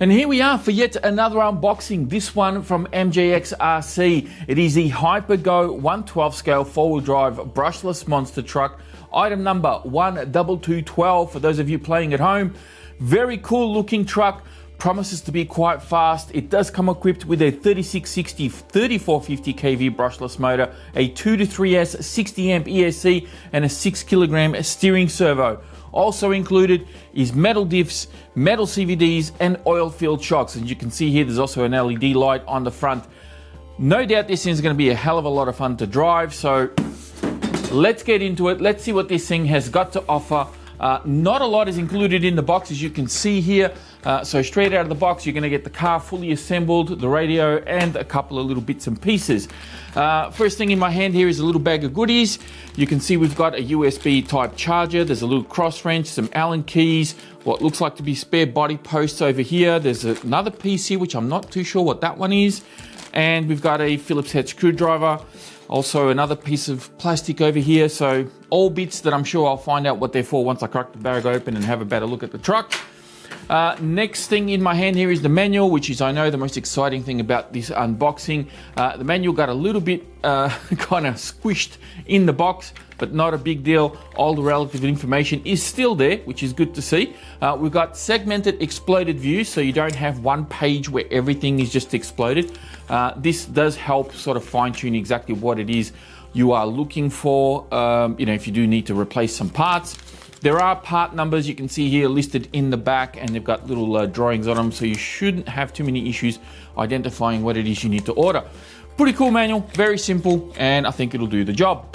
And here we are for yet another unboxing, this one from MJX RC. It is the Hyper Go 1/12 scale 4-wheel drive brushless monster truck, item number 12212 for those of you playing at home. Very cool looking truck, promises to be quite fast. It does come equipped with a 3660 3450 kV brushless motor, a 2 to 3S 60 amp ESC and a 6 kilogram steering servo. Also included is metal diffs, metal CVDs and oil-filled shocks. And you can see here there's also an LED light on the front. No doubt this thing is going to be a hell of a lot of fun to drive, so let's get into it. Let's see what this thing has got to offer. Not a lot is included in the box, as you can see here. So straight out of the box, you're going to get the car fully assembled, the radio, and a couple of little bits and pieces. First thing in my hand here is a little bag of goodies. You can see we've got a USB type charger. There's a little cross wrench, some Allen keys, what looks like to be spare body posts over here. There's another piece here, which I'm not too sure what that one is. And we've got a Phillips head screwdriver. Also another piece of plastic over here. So all bits that I'm sure I'll find out what they're for once I crack the bag open and have a better look at the truck. Next thing in my hand here is the manual, which is, I know, the most exciting thing about this unboxing. The manual got a little bit kind of squished in the box, but not a big deal. All the relative information is still there, which is good to see. We've got segmented exploded views, so you don't have one page where everything is just exploded. This does help sort of fine tune exactly what it is you are looking for, if you do need to replace some parts. There are part numbers you can see here listed in the back, and they've got little drawings on them, so you shouldn't have too many issues identifying what it is you need to order. Pretty cool manual, very simple, and I think it'll do the job.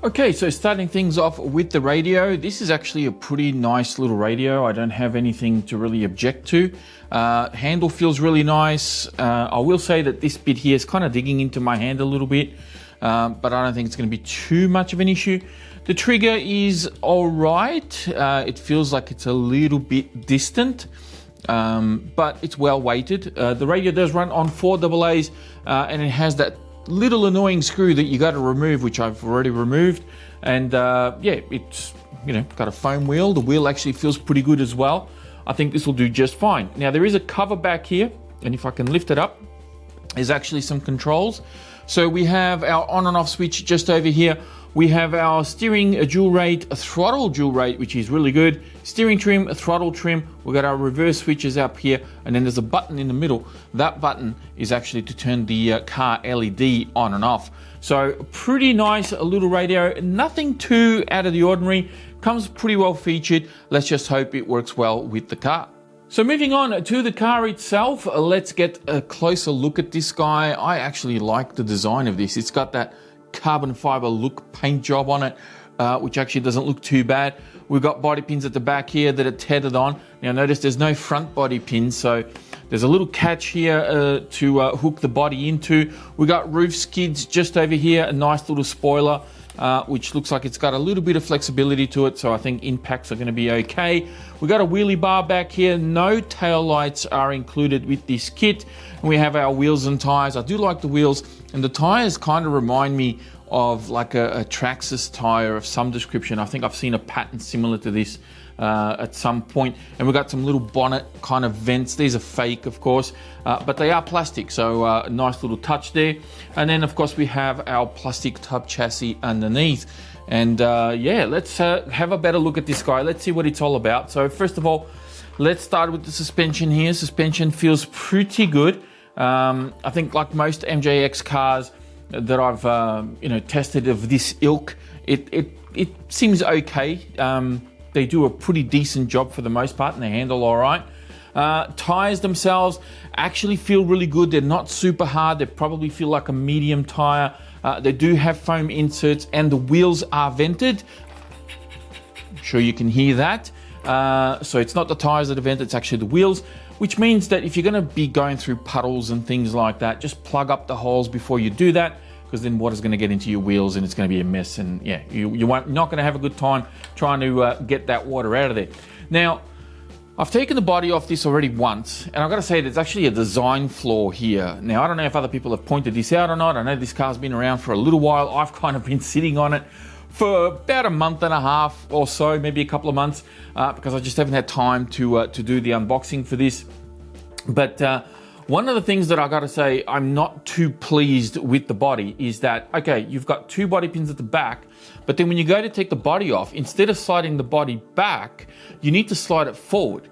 Okay, so starting things off with the radio. This is actually a pretty nice little radio. I don't have anything to really object to. Handle feels really nice. I will say that this bit here is kind of digging into my hand a little bit, but I don't think it's going to be too much of an issue. The trigger is all right. It feels like it's a little bit distant, but it's well weighted. The radio does run on 4 AA's, and it has that little annoying screw that you got to remove, which I've already removed. And yeah, it's got a foam wheel. The wheel actually feels pretty good as well. I think this will do just fine. Now there is a cover back here, and if I can lift it up, there's actually some controls. So we have our on and off switch just over here. We have our steering dual rate, throttle dual rate, which is really good. Steering trim, throttle trim. We've got our reverse switches up here, and then there's a button in the middle. That button is actually to turn the car LED on and off. So pretty nice little radio, nothing too out of the ordinary. Comes pretty well featured. Let's just hope it works well with the car. So moving on to the car itself, let's get a closer look at this guy. I actually like the design of this. It's got that carbon fiber look paint job on it, which actually doesn't look too bad. We've got body pins at the back here that are tethered on. Now notice there's no front body pins, so there's a little catch here to hook the body into. We got roof skids just over here, a nice little spoiler, which looks like it's got a little bit of flexibility to it, so I think impacts are going to be okay. We got a wheelie bar back here. No tail lights are included with this kit. And we have our wheels and tires. I do like the wheels, and the tires kind of remind me of like a Traxxas tire of some description. I think I've seen a pattern similar to this at some point. And we've got some little bonnet kind of vents. These are fake, of course, but they are plastic, so a nice little touch there. And then of course we have our plastic tub chassis underneath. And yeah, let's have a better look at this guy. Let's see what it's all about. So first of all, let's start with the suspension here. Suspension feels pretty good. I think like most MJX cars that I've tested of this ilk, it seems okay. They do a pretty decent job for the most part, and they handle all right. Tires themselves actually feel really good. They're not super hard. They probably feel like a medium tire. They do have foam inserts, and the wheels are vented. I'm sure you can hear that. So it's not the tires that are vented, it's actually the wheels, which means that if you're going to be going through puddles and things like that, just plug up the holes before you do that, because then water's going to get into your wheels and it's going to be a mess, and yeah, you're not going to have a good time trying to get that water out of there. Now, I've taken the body off this already once, and I've got to say there's actually a design flaw here. Now, I don't know if other people have pointed this out or not. I know this car's been around for a little while. I've kind of been sitting on it for about a month and a half or so, maybe a couple of months, because I just haven't had time to do the unboxing for this. But one of the things that I got to say I'm not too pleased with the body is that, okay, you've got 2 body pins at the back, but then when you go to take the body off, instead of sliding the body back, you need to slide it forward.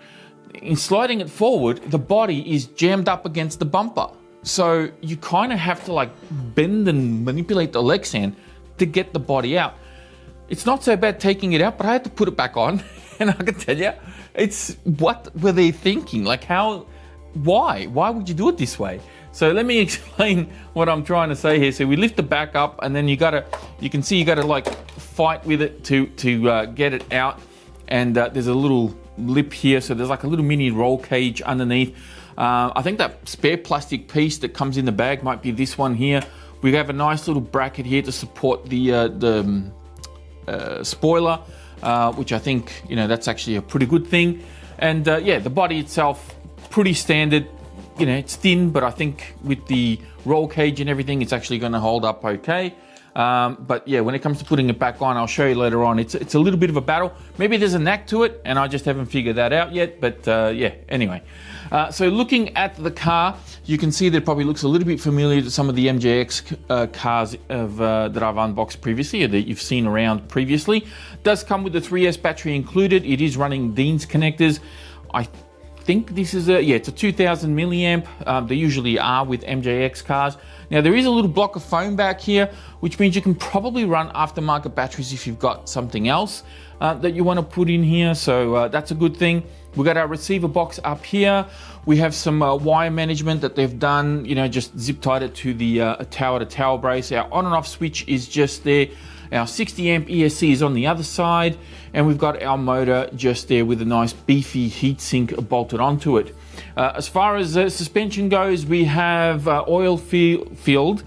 In sliding it forward, the body is jammed up against the bumper. So you kind of have to like bend and manipulate the leg stand to get the body out. It's not so bad taking it out, but I had to put it back on. And I can tell you, it's, what were they thinking? Like why would you do it this way? So let me explain what I'm trying to say here. So we lift the back up, and then you can see you gotta like fight with it to get it out. And there's a little lip here, so there's like a little mini roll cage underneath. I think that spare plastic piece that comes in the bag might be this one here. We have a nice little bracket here to support the spoiler, which I think, you know, that's actually a pretty good thing. And yeah, the body itself, pretty standard. You know, it's thin, but I think with the roll cage and everything, it's actually going to hold up okay. But yeah, when it comes to putting it back on, I'll show you later on. It's a little bit of a battle. Maybe there's a knack to it, and I just haven't figured that out yet. But yeah, anyway. So looking at the car, you can see that it probably looks a little bit familiar to some of the MJX cars that I've unboxed previously, or that you've seen around previously. It does come with the 3S battery included. It is running Dean's connectors. I think this is it's a 2000 milliamp. They usually are with MJX cars. Now there is a little block of foam back here, which means you can probably run aftermarket batteries if you've got something else that you want to put in here. So that's a good thing. We've got our receiver box up here. We have some wire management that they've done, you know, just zip tied it to the tower-to-tower brace. Our on and off switch is just there. Our 60 amp ESC is on the other side, and we've got our motor just there with a nice beefy heatsink bolted onto it. As far as suspension goes, we have oil-filled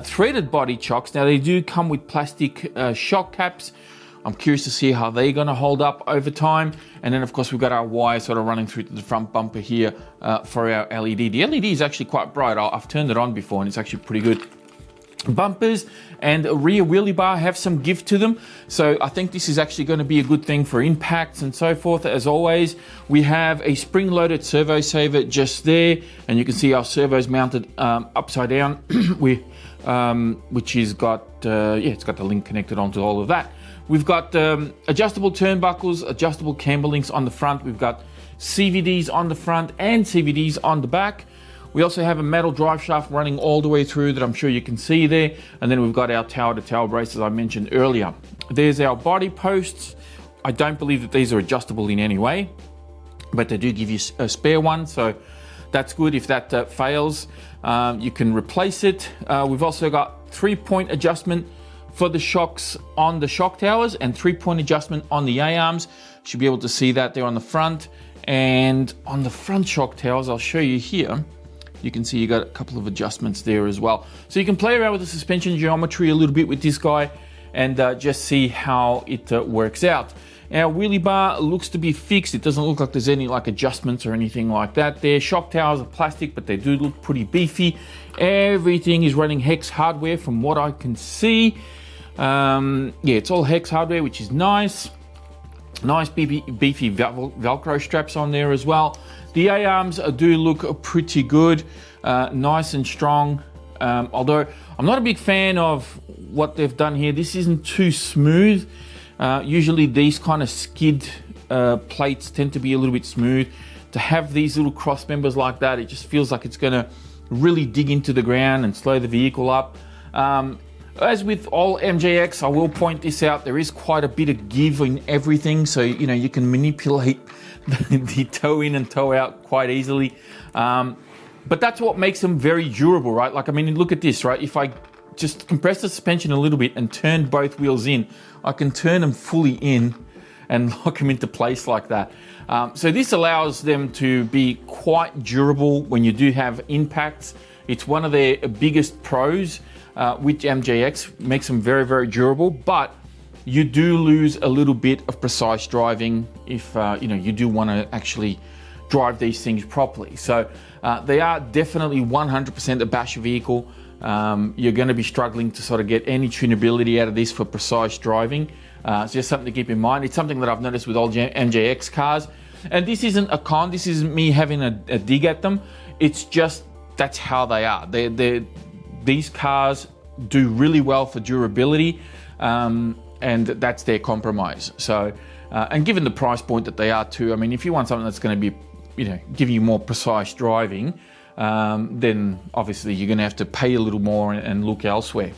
threaded body chocks. Now they do come with plastic shock caps. I'm curious to see how they're going to hold up over time. And then of course we've got our wire sort of running through to the front bumper here for our LED. The LED is actually quite bright. I've turned it on before and it's actually pretty good. Bumpers and a rear wheelie bar have some give to them, so I think this is actually going to be a good thing for impacts and so forth. As always, we have a spring-loaded servo saver just there, and you can see our servos mounted upside down, which has got it's got the link connected onto all of that. We've got adjustable turnbuckles, adjustable camber links on the front. We've got CVDs on the front and CVDs on the back. We also have a metal drive shaft running all the way through that I'm sure you can see there. And then we've got our tower-to-tower braces I mentioned earlier. There's our body posts. I don't believe that these are adjustable in any way, but they do give you a spare one. So that's good. If that fails, you can replace it. We've also got 3-point adjustment for the shocks on the shock towers and 3-point adjustment on the A-arms. Should be able to see that there on the front. And on the front shock towers, I'll show you here. You can see you got a couple of adjustments there as well. So you can play around with the suspension geometry a little bit with this guy and just see how it works out. Our wheelie bar looks to be fixed. It doesn't look like there's any like adjustments or anything like that there. Shock towers are plastic, but they do look pretty beefy. Everything is running hex hardware from what I can see. Yeah, it's all hex hardware, which is nice. Nice beefy Velcro straps on there as well. The A-arms do look pretty good, nice and strong. Although I'm not a big fan of what they've done here. This isn't too smooth. Usually these kind of skid plates tend to be a little bit smooth. To have these little cross members like that, it just feels like it's going to really dig into the ground and slow the vehicle up. As with all MJX, I will point this out, there is quite a bit of give in everything, so you know you can manipulate the toe in and toe out quite easily. But that's what makes them very durable, right? Like, I mean, look at this, right? If I just compress the suspension a little bit and turn both wheels in, I can turn them fully in and lock them into place like that. So this allows them to be quite durable when you do have impacts. It's one of their biggest pros with MJX, makes them very, very durable, but you do lose a little bit of precise driving if you know, you do want to actually drive these things properly. So they are definitely 100% a basher vehicle. you're going to be struggling to sort of get any tunability out of this for precise driving. It's just something to keep in mind. It's something that I've noticed with all MJX cars. And this isn't a con, this isn't me having a dig at them. It's just, that's how they are. These cars do really well for durability, and that's their compromise. So, and given the price point that they are too, I mean, if you want something that's going to be, giving you more precise driving, then obviously you're going to have to pay a little more and look elsewhere.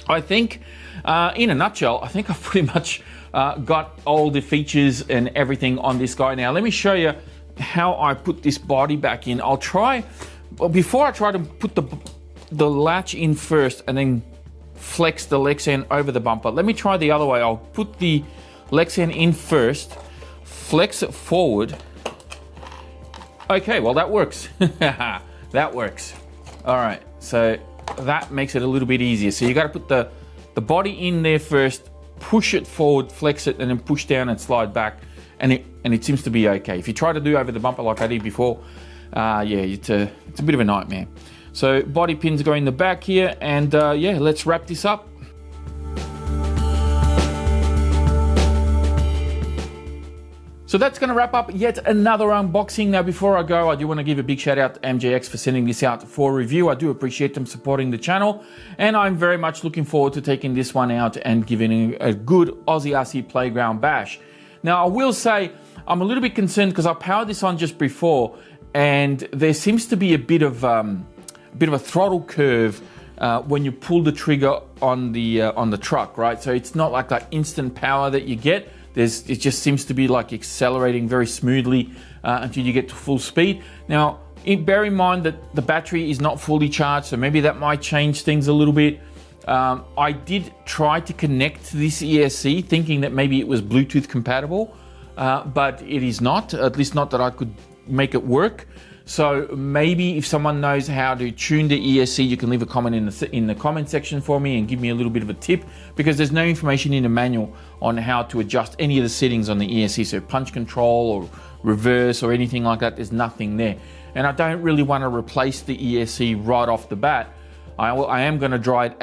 I think, in a nutshell, I think I've pretty much got all the features and everything on this guy. Now, let me show you how I put this body back in. I'll try, before I try to put the latch in first and then flex the Lexan over the bumper. Let me try the other way. I'll put the Lexan in first, flex it forward. Okay, well that works. That works. All right, so that makes it a little bit easier. So you got to put the body in there first, push it forward, flex it, and then push down and slide back, and it seems to be okay. If you try to do over the bumper like I did before, yeah, it's a bit of a nightmare. So body pins go in the back here, and yeah, let's wrap this up. So that's going to wrap up yet another unboxing. Now, before I go, I do want to give a big shout out to MJX for sending this out for review. I do appreciate them supporting the channel, and I'm very much looking forward to taking this one out and giving a good Aussie RC Playground bash. Now, I will say I'm a little bit concerned because I powered this on just before, and there seems to be a bit of a throttle curve when you pull the trigger on the truck, right? So it's not like that instant power that you get. It just seems to be like accelerating very smoothly until you get to full speed. Now, bear in mind that the battery is not fully charged, so maybe that might change things a little bit. I did try to connect this ESC thinking that maybe it was Bluetooth compatible, but it is not, at least not that I could make it work. So maybe if someone knows how to tune the ESC, you can leave a comment in the comment section for me and give me a little bit of a tip, because there's no information in the manual on how to adjust any of the settings on the ESC. So punch control or reverse or anything like that, there's nothing there. And I don't really want to replace the ESC right off the bat. I am going to drive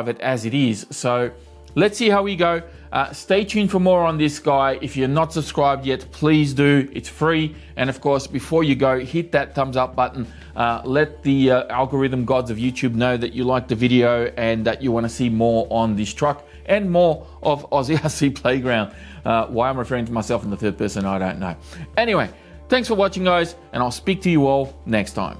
it as it is. So let's see how we go. Stay tuned for more on this guy. If you're not subscribed yet, please do. It's free. And of course, before you go, hit that thumbs up button. Let the algorithm gods of YouTube know that you like the video and that you want to see more on this truck and more of Aussie RC Playground. Why I'm referring to myself in the third person, I don't know. Anyway, thanks for watching, guys, and I'll speak to you all next time.